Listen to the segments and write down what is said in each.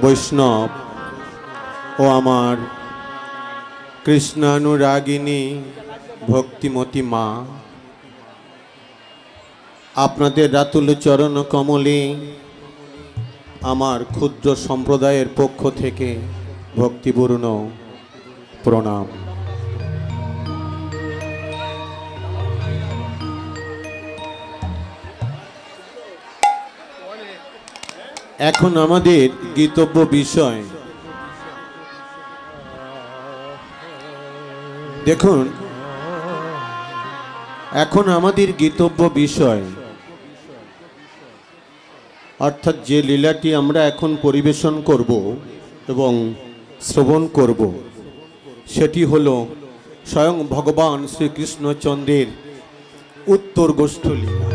বৈষ্ণব ও আমার কৃষ্ণানুরাগিনী ভক্তিমতী মা, আপনাদের রাতুল চরণ কমলে আমার ক্ষুদ্র সম্প্রদায়ের পক্ষ থেকে ভক্তিপূর্ণ প্রণাম। এখন আমাদের গীতব্য বিষয়, দেখুন এখন আমাদের গীতব্য বিষয় অর্থাৎ যে লীলাটি আমরা এখন পরিবেশন করব এবং শ্রবণ করব সেটি হলো স্বয়ং ভগবান শ্রীকৃষ্ণচন্দ্রের উত্তর গোষ্ঠ লীলা।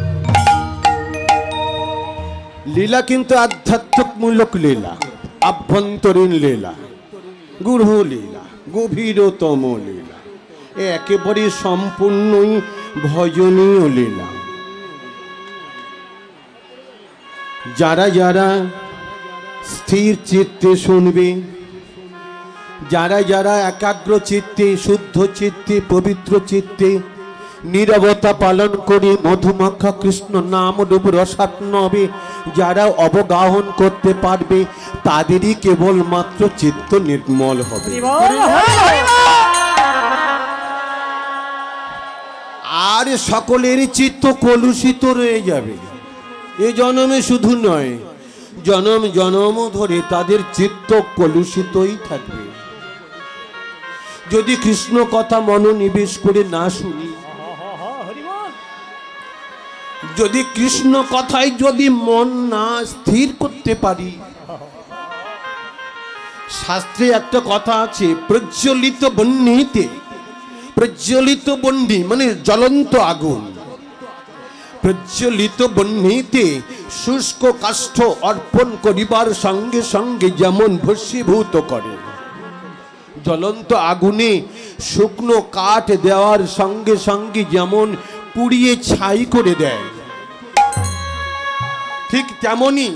লীলা কিন্তু আধ্যাত্মিকমূলক লীলা, আভ্যন্তরীণ লীলা, গূঢ় লীলা, গভীরতম লীলা, একেবারে সম্পূর্ণই ভজনীয় লীলা। যারা যারা স্থির চিত্তে শুনবে, যারা যারা একাগ্র চিত্তে, শুদ্ধ চিত্তে, পবিত্র চিত্তে নীরবতা পালন করে মধুমাখা কৃষ্ণ নাম রূপ রসাত্মবে যারা অবগাহন করতে পারবে তাদেরই কেবলমাত্র চিত্ত নির্মল হবে। আর সকলের চিত্ত কলুষিত রয়ে যাবে। এ জন্মে শুধু নয়, জনম জনম ধরে তাদের চিত্ত কলুষিতই থাকবে যদি কৃষ্ণ কথা মনোনিবেশ করে না শুনি, যদি কৃষ্ণ কথায় যদি মন না স্থির করতে পারি। শাস্ত্রে একটা কথা আছে, প্রজ্বলিত বহ্নিতে, প্রজ্বলিত বহ্নি মানে জ্বলন্ত আগুন, প্রজ্বলিত বহ্নিতে শুষ্ক কাষ্ঠ অর্পণ করিবার সঙ্গে সঙ্গে যেমন ভস্মীভূত করে, জ্বলন্ত আগুনে শুকনো কাঠ দেওয়ার সঙ্গে সঙ্গে যেমন পুড়িয়ে ছাই করে দেয়, ঠিক তেমনি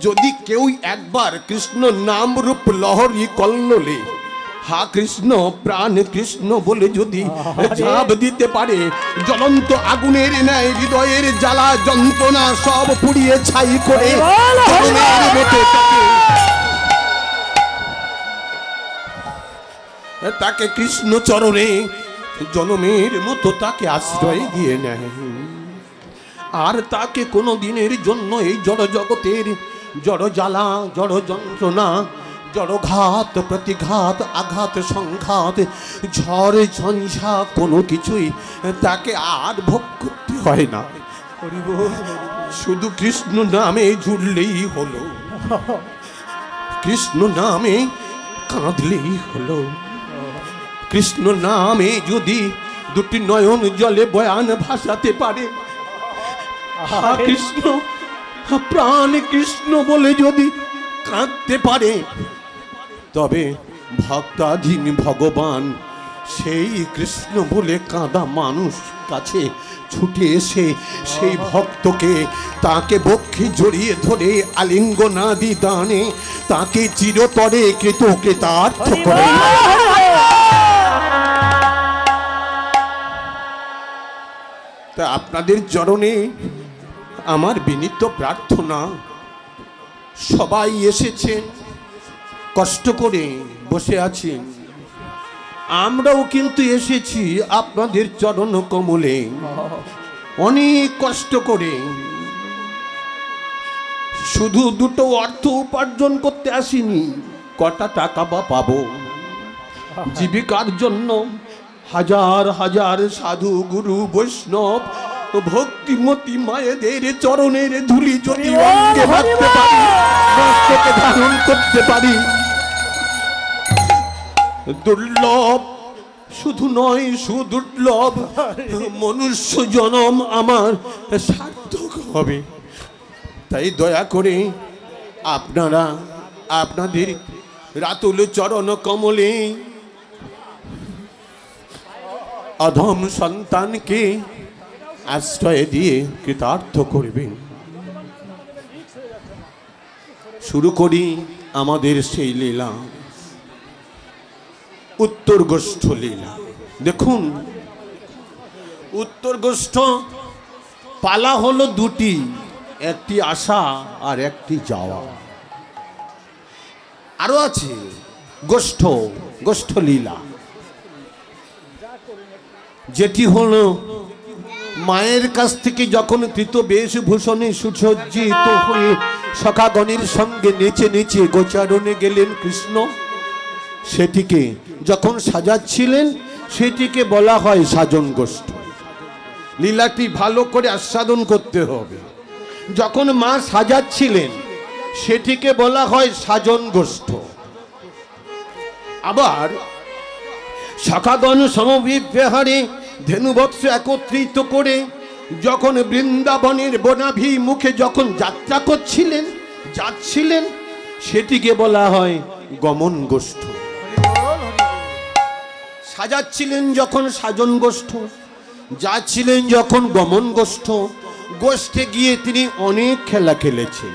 যদি কেউ একবার কৃষ্ণ নাম রূপ লহরী কল্লোলে হা কৃষ্ণ প্রাণ কৃষ্ণ বলে যদি ঝাঁপ দিতে পারে, জ্বলন্ত আগুনের ন্যায় হৃদয়ের জ্বালা যন্ত্রণা সব পুড়িয়ে ছাই করে তাকে কৃষ্ণ চরণে জনমের মতো তাকে আশ্রয় দিয়ে নেয়। আর তাকে কোনো দিনের জন্য এই জড় জগতের জড় জ্বালা, জড় যন্ত্রণা, জড়ঘাত, প্রতিঘাত, আঘাত, সংঘাত, ঝড় ঝঞ্ঝা কোনো কিছুই তাকে আর ভোগ করতে হয় না। শুধু কৃষ্ণ নামে জুড়লেই হলো, কৃষ্ণ নামে কাঁদলেই হলো, কৃষ্ণ নামে যদি দুটি নয়ন জলে বয়ান ভাসাতে পারে, কৃষ্ণ প্রাণ কৃষ্ণ বলে যদি কাঁদতে পারে, তবে ভক্তাধীন ভগবান সেই কৃষ্ণ বলে কাঁদা মানুষ কাছে ছুটে এসে সেই ভক্তকে তাকে বক্ষে জড়িয়ে ধরে আলিঙ্গনাদি দানে তাকে চিরতরে কৃতকৃতার্থ করে। তা আপনাদের চরণে আমার বিনীত প্রার্থনা, সবাই এসেছেন, কষ্ট করে বসে আছেন, আমরাও কিন্তু এসেছি আপনাদের চরণ কমলে অনেক কষ্ট করে। শুধু দুটো অর্থ উপার্জন করতে আসিনি, কটা টাকা বা পাবো, জীবিকার জন্য হাজার হাজার সাধু গুরু বৈষ্ণব ভক্তিমতী মায়েদের চরণের ধুলি যদি অঙ্গে মাখতে পারি, মস্তকে ধারণ করতে পারি, দুর্লভ শুধু নয় সুদুর্লভ মনুষ্য জনম আমার সার্থক হবে। তাই দয়া করে আপনারা আপনাদের রাতুল চরণ কমলে অধম সন্তানকে আশ্রয় দিয়ে কৃতার্থ করবেন। শুরু করি আমাদের সেই লীলা, উত্তর গোষ্ঠ লীলা। দেখুন, উত্তর গোষ্ঠ পালা হলো দুটি, একটি আসা আর একটি যাওয়া। আরো আছে গোষ্ঠ, গোষ্ঠ লীলা, যেটি হলো মায়ের কাছ থেকে যখন কৃত বেশভূষণে সুসজ্জিত হয়ে সখাগণের সঙ্গে নেচে নেচে গোচারণে গেলেন কৃষ্ণ, সেটিকে যখন সাজাচ্ছিলেন সেটিকে বলা হয় সাজন গোষ্ঠ। লীলাটি ভালো করে আস্বাদন করতে হবে। যখন মা সাজাচ্ছিলেন সেটিকে বলা হয় সাজন গোষ্ঠ। আবার সখাগণ সমবিহারে ধেনুবৎস একত্রিত করে যখন বৃন্দাবনের বনাভি মুখে যখন যাত্রা করছিলেন, যাচ্ছিলেন, সেটিকে বলা হয় গমন গোষ্ঠ। সাজাচ্ছিলেন যখন সাজন গোষ্ঠ, যাচ্ছিলেন যখন গমন গোষ্ঠ। গোষ্ঠে গিয়ে তিনি অনেক খেলা খেলেছেন।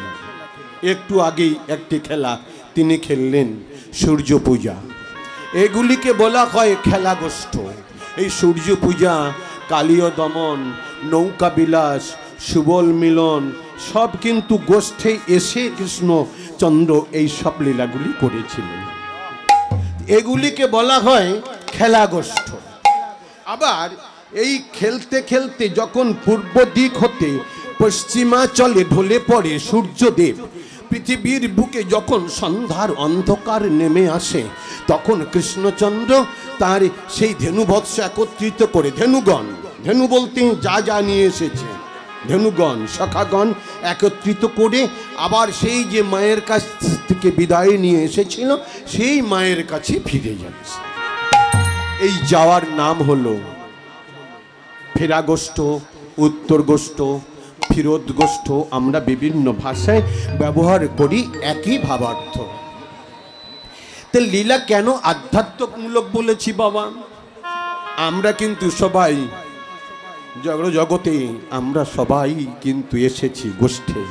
একটু আগেই একটি খেলা তিনি খেললেন, সূর্য পূজা। এগুলিকে বলা হয় খেলা গোষ্ঠ। এই সূর্য পূজা, কালীয় দমন, নৌকা বিলাস, সুবল মিলন সব কিন্তু গোষ্ঠে এসে কৃষ্ণচন্দ্র এই সব লীলাগুলি করেছিলেন। এগুলিকে বলা হয় খেলা গোষ্ঠ। আবার এই খেলতে খেলতে যখন পূর্ব দিক হতে পশ্চিমাচলে ঢলে পড়ে সূর্যদেব, পৃথিবীর বুকে যখন সন্ধ্যার অন্ধকার নেমে আসে, তখন কৃষ্ণচন্দ্র তার সেই ধেনুবৎস একত্রিত করে, ধেনুগণ, ধেনু বলতে যা যা নিয়ে এসেছে, ধেনুগণ সখাগণ একত্রিত করে আবার সেই যে মায়ের কাছ থেকে বিদায় নিয়ে এসেছিল সেই মায়ের কাছে ফিরে যাচ্ছে। এই যাওয়ার নাম হলো ফেরা গোষ্ঠ, উত্তর গোষ্ঠ, ফিরত গোষ্ঠ। আমরা বিভিন্ন ভাষায় ব্যবহার করি একই ভাবার্থ। তো লীলা কেন আধ্যাত্মমূলক বলেছি বাবা? আমরা কিন্তু সবাই জগতে, আমরা সবাই কিন্তু এসেছি গোষ্ঠে,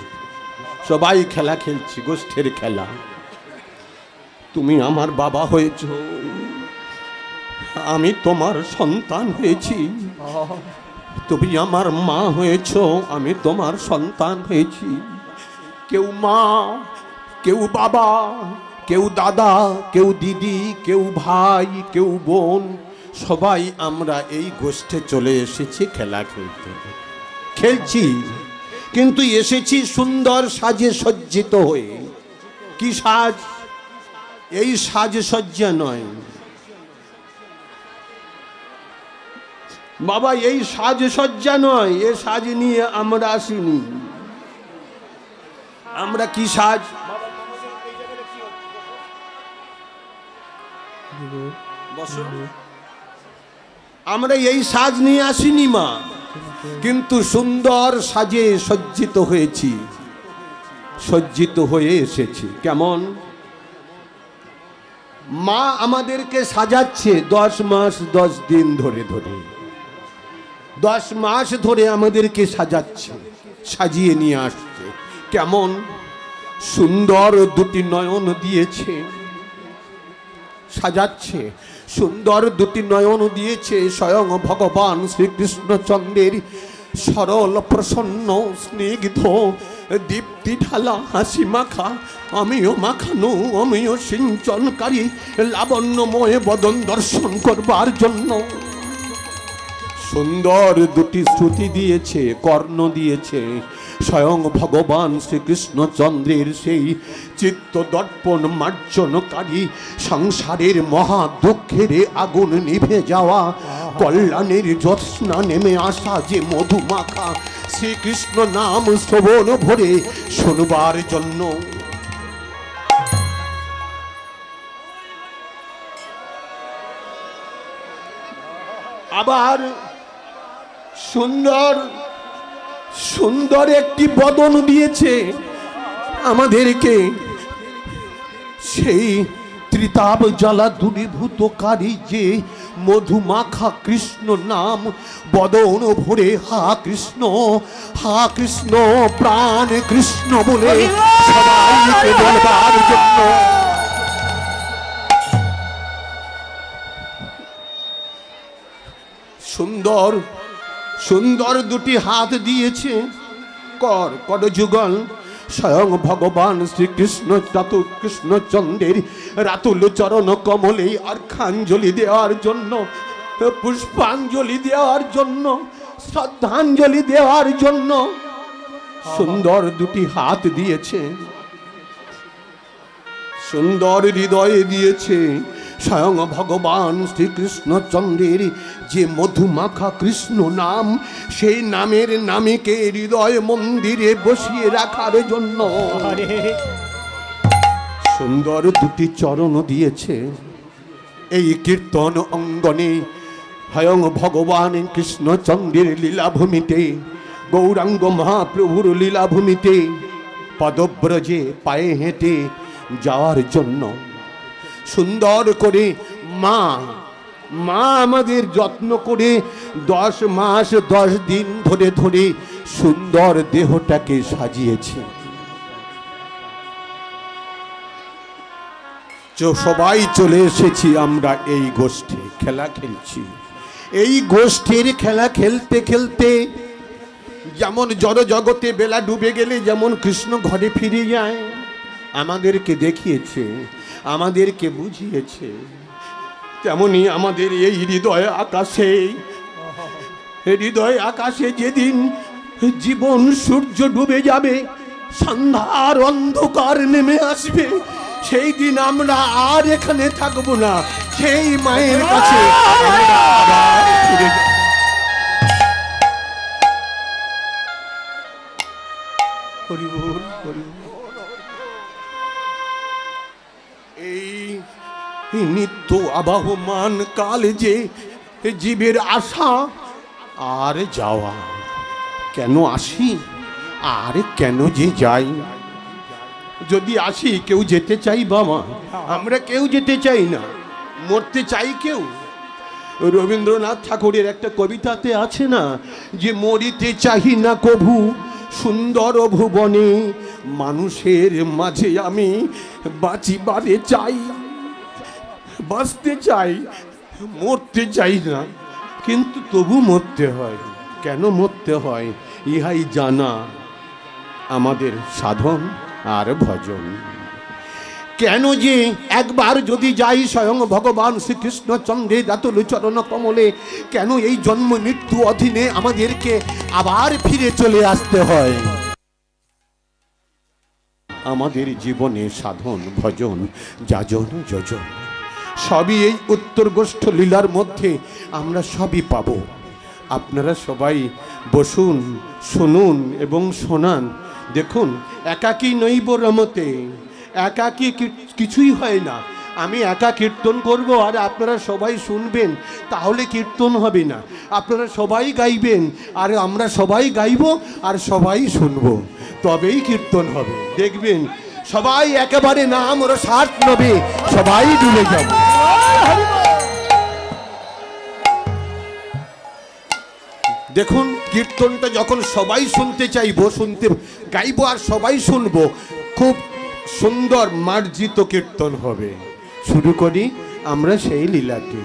সবাই খেলা খেলছি, গোষ্ঠের খেলা। তুমি আমার বাবা হয়েছ, আমি তোমার সন্তান হয়েছি। তুমি আমার মা হয়েছ, আমি তোমার সন্তান হয়েছি। কেউ মা, কেউ বাবা, কেউ দাদা, কেউ দিদি, কেউ ভাই, কেউ বোন, সবাই আমরা এই গোষ্ঠে চলে এসেছি খেলা খেলতে। খেলছি কিন্তু এসেছি সুন্দর সাজে সজ্জিত হয়ে। কি সাজ? এই সাজসজ্জা নয় বাবা, এই সাজসজ্জা নয়, এ সাজ নিয়ে আমরা আসিনি। আমরা কি সাজ? আমরা এই সাজ নিয়ে আসিনি মা, কিন্তু সুন্দর সাজে সজ্জিত হয়েছি, সজ্জিত হয়ে এসেছি। কেমন? মা আমাদেরকে সাজাচ্ছে 10 মাস 10 দিন ধরে ধরে, 10 মাস ধরে আমাদেরকে সাজাচ্ছে, সাজিয়ে নিয়ে আসছে। কেমন সুন্দর দুটি নয়ন দিয়েছে, সাজাচ্ছে, সুন্দর দুটি নয়ন দিয়েছে স্বয়ং ভগবান শ্রীকৃষ্ণচন্দ্রের সরল প্রসন্ন স্নিগ্ধ দীপ্তি ঢালা হাসি মাখা, আমিও মাখানো, আমিও সিঞ্চনকারী লাবণ্যময় বদন দর্শন করবার জন্য সুন্দর দুটি শ্রুতি দিয়েছে, কর্ণ দিয়েছে স্বয়ং ভগবান শ্রীকৃষ্ণচন্দ্রের সেই চিত্ত দর্পণ মার্জনকারী, সংসারের মহা দুঃখের আগুন নিভে যাওয়া, কল্যাণের জ্যোৎস্না নেমে আসা যে মধুমাখা শ্রীকৃষ্ণ নাম শ্রবণ ভরে শুনবার জন্য। আবার সুন্দর সুন্দর একটি বদন দিয়েছে আমাদেরকে, সেই ত্রিতাপ জ্বালা দূরীভূতকারী যে মধুমাখা কৃষ্ণ নাম বদন ভরে হা কৃষ্ণ প্রাণ কৃষ্ণ বলে সবাইকে বলবার জন্য সুন্দর সুন্দর দুটি হাত দিয়েছে কর যুগল স্বয়ং ভগবান শ্রীকৃষ্ণ কৃষ্ণচন্দ্রের রাতুল চরণ কমলে অর্ঘাঞ্জলি দেওয়ার জন্য, পুষ্পাঞ্জলি দেওয়ার জন্য, শ্রদ্ধাঞ্জলি দেওয়ার জন্য সুন্দর দুটি হাত দিয়েছে, সুন্দর হৃদয়ে দিয়েছে। স্বয়ং ভগবান শ্রীকৃষ্ণচন্দ্রের যে মধুমাখা কৃষ্ণ নাম, সেই নামের নামীকে হৃদয় মন্দিরে বসিয়ে রাখার জন্য সুন্দর দুটি চরণ দিয়েছে। এই কীর্তন অঙ্গনে স্বয়ং ভগবান কৃষ্ণচন্দ্রের লীলাভূমিতে, গৌরাঙ্গ মহাপ্রভুর লীলাভূমিতে পদব্রজে পায়ে হেঁটে যাওয়ার জন্য সুন্দর করে মা আমাদের যত্ন করে 10 মাস 10 দিন ধরে ধরে সুন্দর দেহটাকে সাজিয়েছে। সবাই চলে এসেছি আমরা এই গোষ্ঠী খেলা খেলছি। এই গোষ্ঠীর খেলা খেলতে খেলতে যেমন জড় জগতে বেলা ডুবে গেলে যেমন কৃষ্ণ ঘরে ফিরে যায়, আমাদেরকে দেখিয়েছে, আমাদেরকে বুঝিয়েছে, তেমনি আমাদের এই হৃদয় আকাশে যেদিন জীবন সূর্য ডুবে যাবে, সন্ধ্যার অন্ধকার নেমে আসবে, সেই দিন আমরা আর এখানে থাকবো না, সেই মায়ের কাছে আমরা আবার ফিরে যাব। হরি বল, হরি বল। এই নিত্য আবাহমান কাল যে জীবের আশা আর যাওয়া, কেন আসি আর কেন যে যাই? যদি আসি কেউ যেতে চাই বাবা, আমরা কেউ যেতে চাই না, মরতে চাই কেউ। রবীন্দ্রনাথ ঠাকুরের একটা কবিতাতে আছে না, যে মরিতে চাহি না কভু সুন্দর ভুবনে, মানুষের মাঝে আমি বাঁচিবারে চাই। বাঁচতে চাই, মরতে চাই না, কিন্তু তবু মরতে হয়। কেন মরতে হয়? ইহাই জানা আমাদের সাধন আর ভজন। কেন যে একবার যদি যাই স্বয়ং ভগবান শ্রীকৃষ্ণচন্দ্রের রাতুল চরণ কমলে, কেন এই জন্ম মৃত্যু অধীনে আমাদেরকে আবার ফিরে চলে আসতে হয়? আমাদের জীবনে সাধন ভজন যাজন যোজন সবই এই উত্তর গোষ্ঠ লীলার মধ্যে আমরা সবই পাব। আপনারা সবাই বসুন, শুনুন এবং শোনান। দেখুন, একাকী নৈব রমতে, একাকী কিছুই হয় না। আমি একা কীর্তন করব আর আপনারা সবাই শুনবেন, তাহলে কীর্তন হবে না। আপনারা সবাই গাইবেন আর আমরা সবাই গাইব আর সবাই শুনবো, তবেই কীর্তন হবে। দেখবেন সবাই একেবারে নাম রসার্থ নবে, সবাই ডুবে যাবে। দেখুন, কীর্তনটা যখন সবাই শুনতে চাইবো, শুনতে গাইবো আর সবাই শুনবো, খুব সুন্দর মার্জিত কীর্তন হবে। শুরু করি আমরা সেই লীলাটি।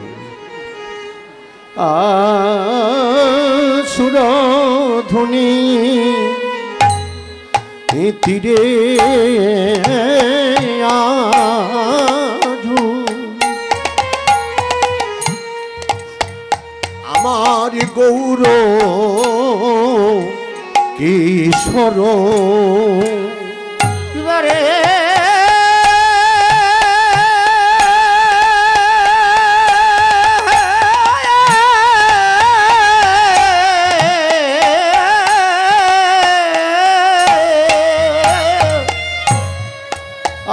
সুরধ্বনি তীরে আমার গৌর কিশোর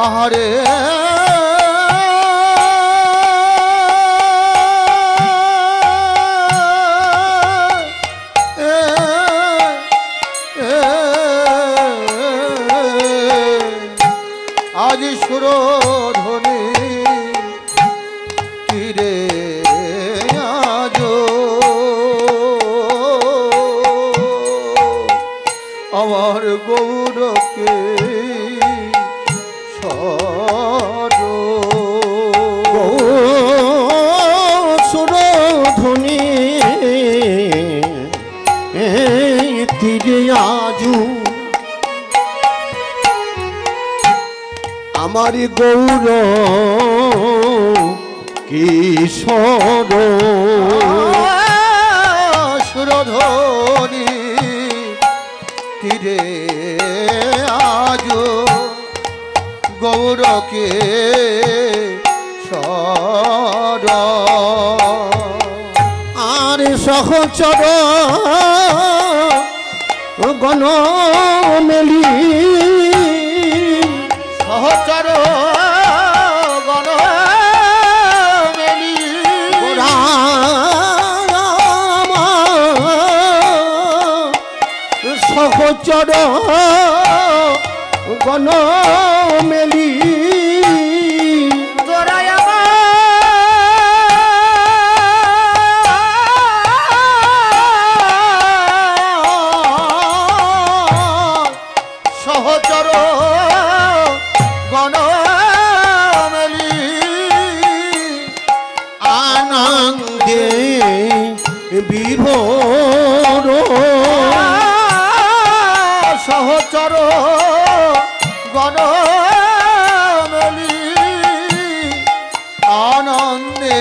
আহারে আমার গৌরকে সুরধ্বনি তীরে আজু আমার গৌর কিশোর সুরধ্বনি তীরে আজ গৌরকে সর আর সহচর গণ মেলি সহচর গণ মেলি সহচর গণ মেলি সহচর গণ মেলি আনন্দে বিভোর সহচর গণ মেলি আনন্দে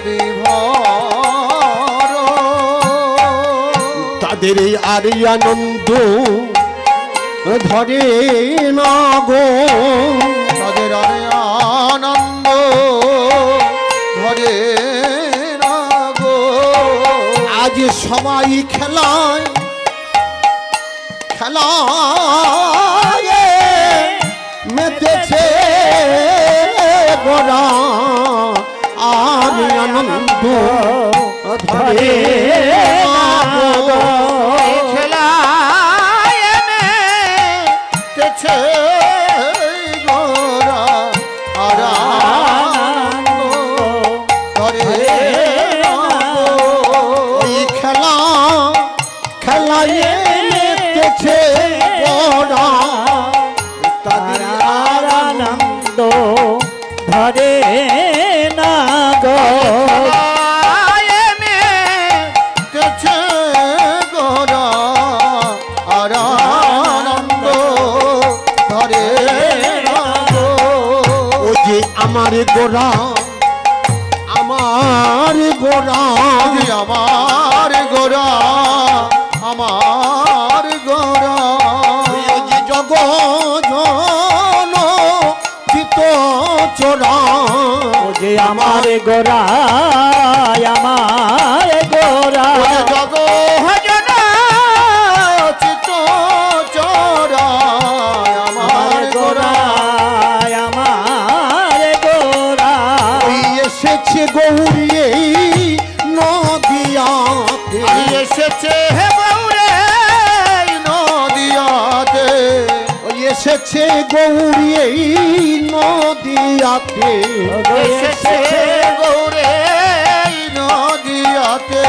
বিভোর তাদের আর আনন্দ ধরে না গো তাদের আনন্দ ধরে না গো আজ সবাই খেলায় খেলায় মেতেছে গোরা আর আনন্দ ধরে না গো গোরা আর ধরে ওই খেলা খেলায় মেতেছে গোরা তাদের আর আনন্দ ধরে না গো গোরা আর আনন্দ ধরে ও যে আমার গোরা আমার গোরা আমার গোরা আমার গোরা ও যে জগ জন চিত চোরা ও যে আমার গোরা আমার গোরা জগ চিত চোরা আমার গোরা আমার গোরা ওই এসেছে গৌরী নদিয়াতে এসেছে গৌরে নদিয়াতে ওই এসেছে গৌরী নদিয়াতে এসেছে গৌরে নদিয়াতে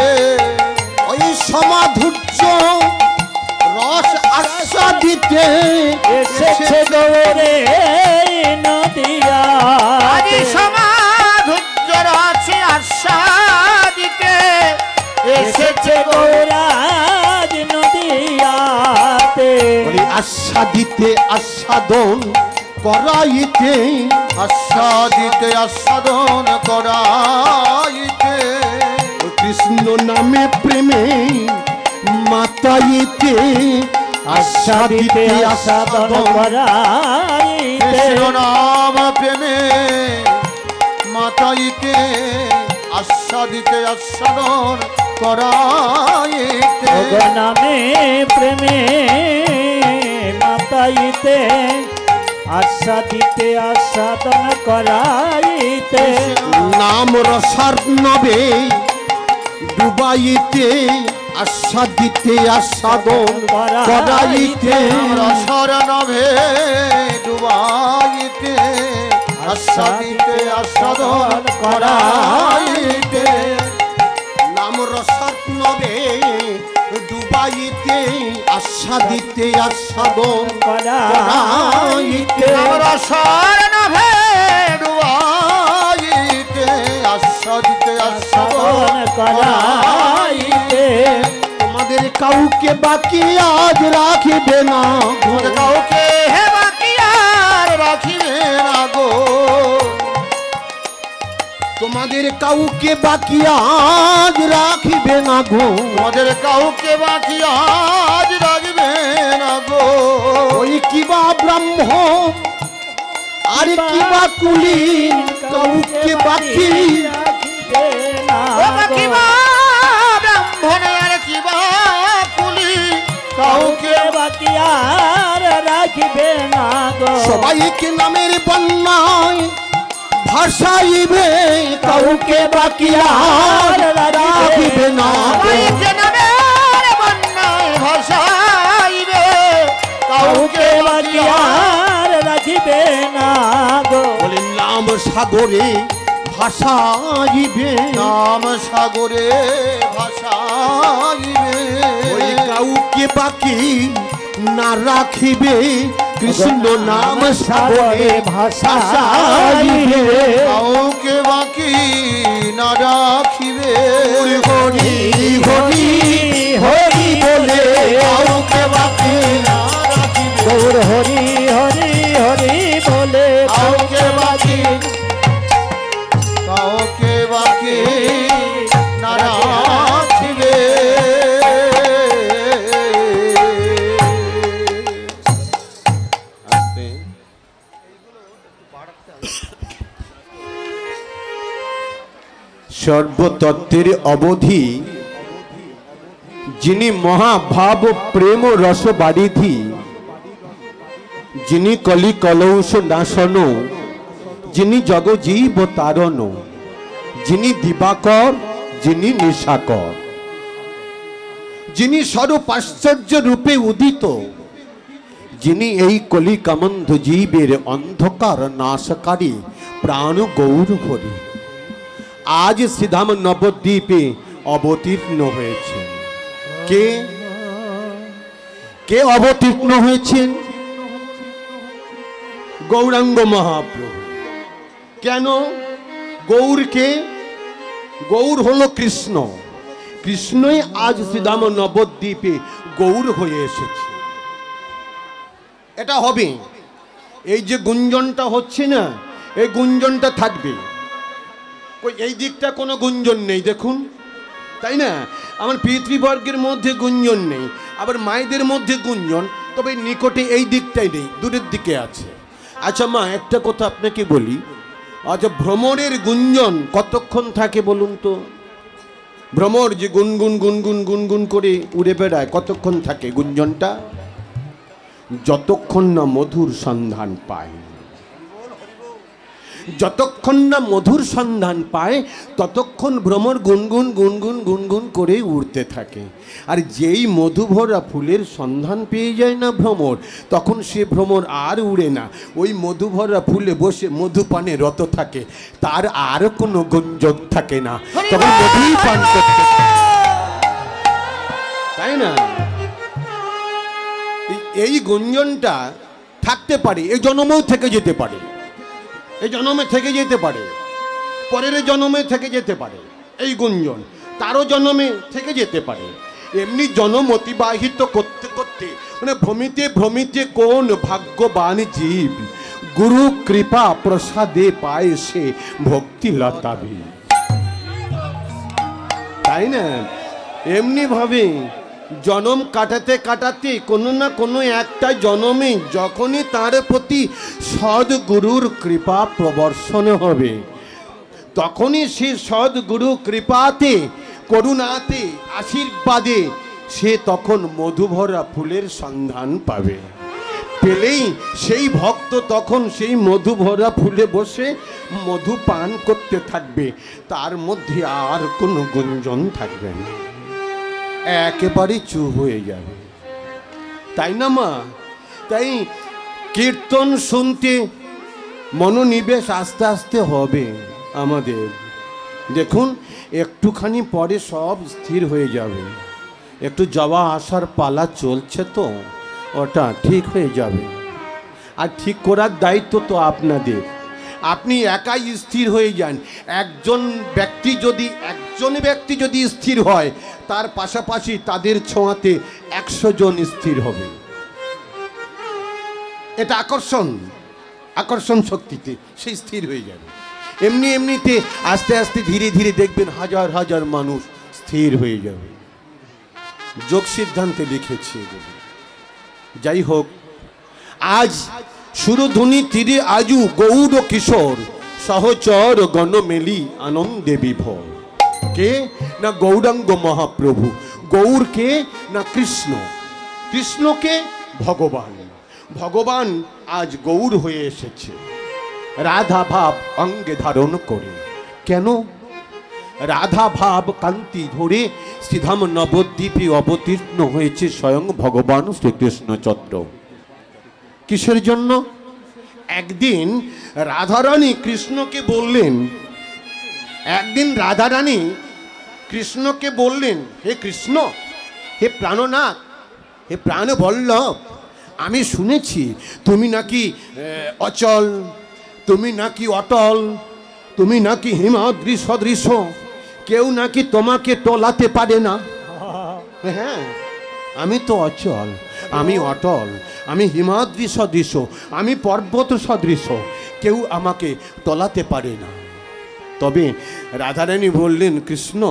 ওই সমাধুর্য রস আস্বাদিতে এসেছে গৌরে নদিয়াতে সমাধুর্যর আছে আস্বাদিতে এসেছে গৌরাজ নদিয়াতে ওই আস্বাদিতে আস্বাদন করাইতে আস্বাদিতে আস্বাদন করাইতে কৃষ্ণ নামে প্রেমে মাতাইতে আস্বাদিতে আস্বাদন করাইতে কৃষ্ণ নাম প্রেমে মাতাইতে আস্বাদিতে আস্বাদন করাইতে নামে প্রেমে মাতাইতে আস্বাদিতে আস্বাদন করাইতে নাম রসার্ণবে ডুবাইতে আস্বাদিতে আস্বাদন করাইতে রসর নভে ডুবাইতে আস্বাদিতে আস্বাদন করাইতে নাম রসার্ণবে ডুবাইতে আস্বাদিতে আস্বাদন করাইতে রসর নভে ডুবাইতে আস্বাদিতে আস্বাদন করাইতে তোমাদের কাউকে বাকি আজ রাখিবে না কাউকে হে বাকি আর রাখিবে না গো তোমাদের কাউকে বাকি আজ রাখিবে না গো তোমাদের কাউকে বাকি আজ রাখবে না গো ওই কিবা ব্রহ্ম আর কিবা কুলি কাউকে বাকি ব্রাহ্মণ আর কিবা কুলি কাউকে বাকি আর রাখিবে না গো সবাইকে নামের বন্যায় ভাসাইবে কাউকে বাকি আর রাখিবে না সবাইকে নামের বন্যায় ভাসাইবে কাউকে বাকি আর রাখিবে না গো বলে নাম সাগরে ভাসাইবে নাম সাগরে ভাসাইবে ওই কাউকে বাকি না রাখিবে কৃষ্ণ নাম সাগরে ভাসাইবে কাউকে বাকি না রাখিবে হরি হরি হরি বলে কাউকে বাকি না রাখিবে গৌর হরি হরি হরি বলে কাউকে বাকি না রাখিবে সর্বতত্ত্বের অবধি যিনি মহাভাব প্রেম রস বারিধি যিনি কলি কলৌষ নাশন যিনি জগজীব তারণ যিনি দিবাকর যিনি নিশাকর যিনি সর্বাশ্চর্য রূপে উদিত যিনি এই কলি কামন্ধ জীবের অন্ধকার নাশকারী প্রাণ গৌর হরি আজ শ্রীধাম নবদ্বীপে অবতীর্ণ হয়েছেন কে কে অবতীর্ণ হয়েছেন গৌরাঙ্গ মহাপ্রভু কেন গৌরকে গৌর হলো কৃষ্ণ কৃষ্ণই আজ শ্রীধাম নবদ্বীপে গৌর হয়ে এসেছে এটা হবে এই যে গুঞ্জনটা হচ্ছে না এই গুঞ্জনটা থাকবে এই দিকটা কোনো গুঞ্জন নেই দেখুন তাই না আমার পিতৃবর্গের মধ্যে গুঞ্জন নেই আবার মায়েদের মধ্যে গুঞ্জন তবে নিকটে এই দিকটাই নেই দূরের দিকে আছে আচ্ছা মা একটা কথা আপনাকে বলি আচ্ছা ভ্রমরের গুঞ্জন কতক্ষণ থাকে বলুন তো ভ্রমর যে গুনগুন গুনগুন গুনগুন করে উড়ে বেড়ায় কতক্ষণ থাকে গুঞ্জনটা যতক্ষণ না মধুর সন্ধান পায় যতক্ষণ না মধুর সন্ধান পায় ততক্ষণ ভ্রমর গুনগুন গুনগুন গুনগুন করে উড়তে থাকে আর যেই মধু ভরা ফুলের সন্ধান পেয়ে যায় না ভ্রমর তখন সে ভ্রমর আর উড়ে না ওই মধু ভরা ফুলে বসে মধুপানে রত থাকে তার আর কোনো গুঞ্জন থাকে না তখন মধুই পান করতে তাই না এই গুঞ্জনটা থাকতে পারে এই জন্মেও থেকে যেতে পারে এই জন্মে থেকে যেতে পারে পরের জন্মে থেকে যেতে পারে এই গুঞ্জন তারও জন্মে থেকে যেতে পারে এমনি জন্ম অতিবাহিত করতে করতে মানে ভ্রমিতে ভ্রমিতে কোন ভাগ্যবান জীব গুরু কৃপা প্রসাদে পায় সে ভক্তি লতাবি তাই না এমনি ভাবে জনম কাটাতে কাটাতে কোনো না কোনো একটা জনমে যখনই তার প্রতি সদ্গুরুর কৃপা প্রবর্ষণ হবে তখনই সে সদ্গুরু কৃপাতে করুণাতে আশীর্বাদে সে তখন মধুভরা ফুলের সন্ধান পাবে পেলেই সেই ভক্ত তখন সেই মধুভরা ফুলে বসে মধু পান করতে থাকবে তার মধ্যে আর কোনো গুঞ্জন থাকবে না একেবারে চুপ হয়ে যাবে তাই না মা তাই কীর্তন শুনতে মনোনিবেশ আস্তে আস্তে হবে আমাদের দেখুন একটুখানি পরে সব স্থির হয়ে যাবে একটু যাওয়া আসার পালা চলছে তো, ওটা ঠিক হয়ে যাবে। আর ঠিক করার দায়িত্ব তো আপনাদের। আপনি একাই স্থির হয়ে যান। একজন ব্যক্তি যদি স্থির হয়, তার পাশাপাশি তাদের ছোঁয়াতে 100 জন স্থির হবে। এটা আকর্ষণ শক্তিতে সে স্থির হয়ে যাবে। এমনিতে আস্তে আস্তে ধীরে ধীরে দেখবেন হাজার হাজার মানুষ স্থির হয়ে যাবে। যোগ সিদ্ধান্তে লিখেছি এগুলো। যাই হোক, আজ সুরধ্বনি তীরে আজু গৌর কিশোর সহচর গণ মেলি আনন্দে বিভোর। কে না গৌরাঙ্গ মহাপ্রভু। গৌর কে না কৃষ্ণ। কৃষ্ণকে ভগবান আজ গৌর হয়ে এসেছে রাধা ভাব অঙ্গে ধারণ করে। কেন? রাধা ভাব কান্তি ধরে শ্রীধাম নবদ্বীপে অবতীর্ণ হয়েছে স্বয়ং ভগবান শ্রীকৃষ্ণচন্দ্র। কিসের জন্য? একদিন রাধারানী কৃষ্ণকে বললেন, হে কৃষ্ণ, হে প্রাণনাথ, হে প্রাণ বল্লভ, আমি শুনেছি তুমি নাকি অচল, তুমি নাকি অটল, তুমি নাকি হিমাদ্রি সদৃশ, কেউ নাকি তোমাকে টলাতে পারে না। হ্যাঁ, আমি তো অচল, আমি অটল, আমি হিমাদ্রি সদৃশ, আমি পর্বত সদৃশ, কেউ আমাকে টলাতে পারে না। তবে রাধারানী বললেন, কৃষ্ণ,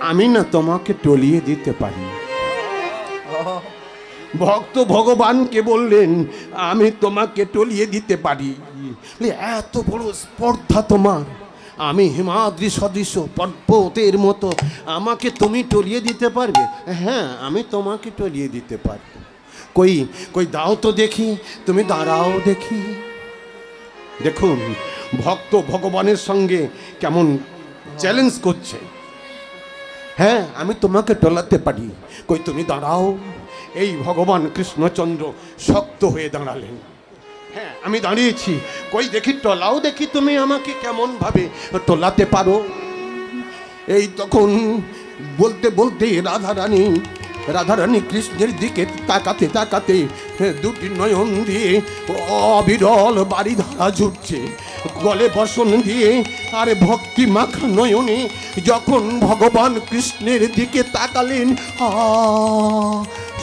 আমি না তোমাকে টলিয়ে দিতে পারি। ভক্ত ভগবানকে বললেন, আমি তোমাকে টলিয়ে দিতে পারি। এত বড় স্পর্ধা তোমার, আমি হিমাদ্রি সদৃশ পর্বতের মতো, আমাকে তুমি টলিয়ে দিতে পারবে? হ্যাঁ, আমি তোমাকে টলিয়ে দিতে পারবো। কই দাও তো দেখি, তুমি দাঁড়াও দেখি। দেখুন ভক্ত ভগবানের সঙ্গে কেমন চ্যালেঞ্জ করছে। হ্যাঁ, আমি তোমাকে টলাতে পারি, কই তুমি দাঁড়াও। এই ভগবান কৃষ্ণচন্দ্র শক্ত হয়ে দাঁড়ালেন। হ্যাঁ, আমি দাঁড়িয়েছি, কই দেখি টলাও দেখি, তুমি আমাকে কেমন ভাবে টলাতে পারো। এই তখন বলতে বলতে রাধারানী কৃষ্ণের দিকে তাকাতে দুটি নয়ন দিয়ে অবিরল বারিধারা ঝুটছে, গলে বসন দিয়ে আর ভক্তি মাখা নয়নে যখন ভগবান কৃষ্ণের দিকে তাকালেন,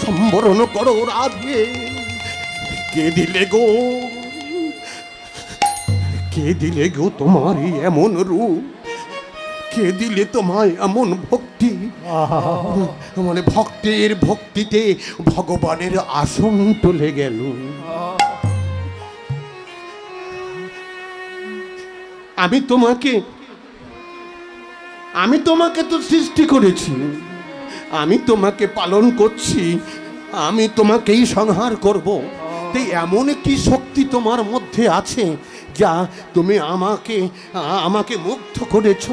সম্বরণ করো রাধে। কে দিলে গো তোমারই এমন রূপ, কে দিলে তোমায় এমন ভক্তি। মানে ভক্তিতে ভগবানের আসন টলে গেল। আমি তোমাকে তো সৃষ্টি করেছি, আমি তোমাকে পালন করছি, আমি তোমাকেই সংহার করব। তাই এমন কি শক্তি তোমার মধ্যে আছে যা তুমি আমাকে মুগ্ধ করেছ,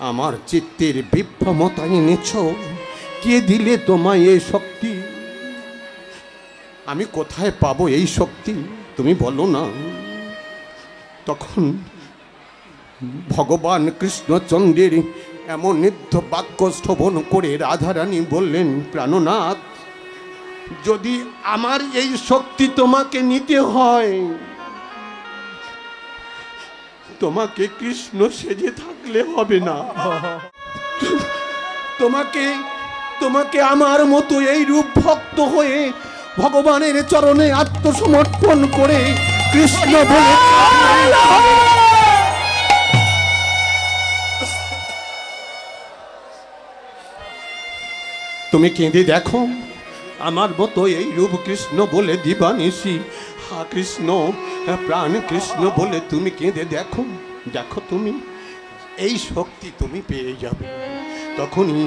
আমার চিত্তের বিভ্রমতা এনেছ। কে দিলে তোমায় এই শক্তি? আমি কোথায় পাবো এই শক্তি, তুমি বলো না। তখন ভগবান কৃষ্ণচন্দ্রের এমন নিত্য বাক্য শ্রবণ করে রাধারানী বললেন, প্রাণনাথ, যদি আমার এই শক্তি তোমাকে নিতে হয়, তোমাকে কৃষ্ণ সেজে থাকলে হবে না। তোমাকে আমার মতো এই রূপ ভক্ত হয়ে ভগবানের চরণে আত্মসমর্পণ করে কৃষ্ণ বলে তুমি কেঁদে দেখো, আমার মতো এই রূপ কৃষ্ণ বলে দিবানিশি। হা কৃষ্ণ, প্রাণ কৃষ্ণ বলে তুমি কেঁদে দেখো, তুমি এই শক্তি তুমি পেয়ে যাবে। তখনই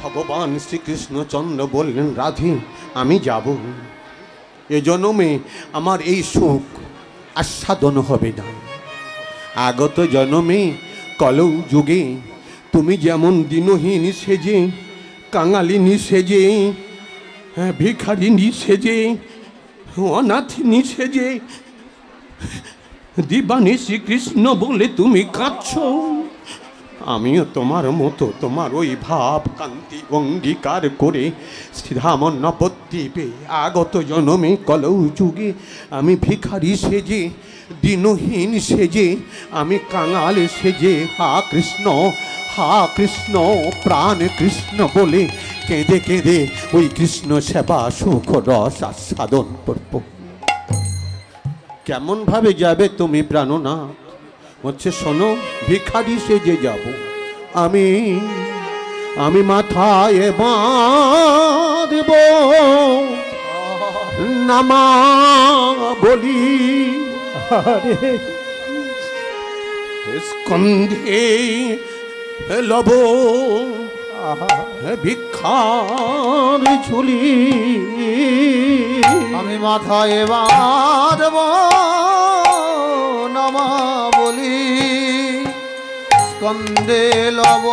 ভগবান শ্রীকৃষ্ণচন্দ্র বললেন, রাধে, আমি যাব। এ জন্মে আমার এই সুখ আস্বাদন হবে না, আগত জন্মে কলৌ যুগে তুমি যেমন দিনহীন সেজে, কাঙালিনী সেজে, ভিখারিনী সেজে, অনাথিনী সেজে দিবানিশি কৃষ্ণ বলে তুমি কাঁদছ, আমিও তোমার মতো তোমার ওই ভাব কান্তি অঙ্গীকার করে শ্রীরাম নবদ্বীপে আগত জনমে কলৌ যুগে আমি ভিখারি সেজে দিনহীন সেজে আমি কাঙাল সেজে হা কৃষ্ণ প্রাণ কৃষ্ণ বলে কেঁদে কেঁদে ওই কৃষ্ণ সেবা সুখ রস আস্বাদন করব। কেমন ভাবে যাবে তুমি প্রাণনাথ? হচ্ছে শোনো, ভিখারি সেজে যাব আমি মাথায় বাঁধব নামা বলি আরে স্কন্ধে লব আহা ভিক্ষার ঝুলি আমি মাথায় বাঁধব নামা বলি স্কন্দে লব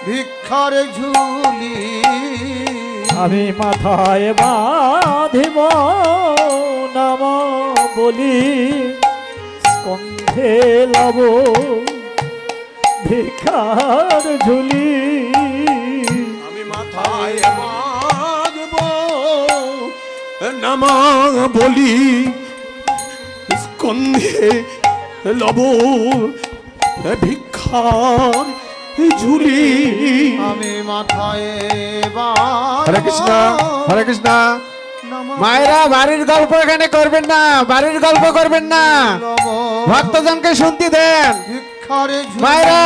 ভিক্ষার ঝুলি আমি মাথায় বাঁধিব নাম বলি স্কন্ধে লব ভিক্ষার ঝুলি আমি মাথায় বাঁধব নামা বলি স্কন্ধে লব ভিক্ষার ঝুলি আমি মাথায় হরে কৃষ্ণ, হরে কৃষ্ণ। নামা মায়েরা বাড়ির গল্প এখানে করবেন না, বাড়ির গল্প করবেন না, লব ভক্তজনকে শুনতে দেন। ভিক্ষার ঝুলি মায়েরা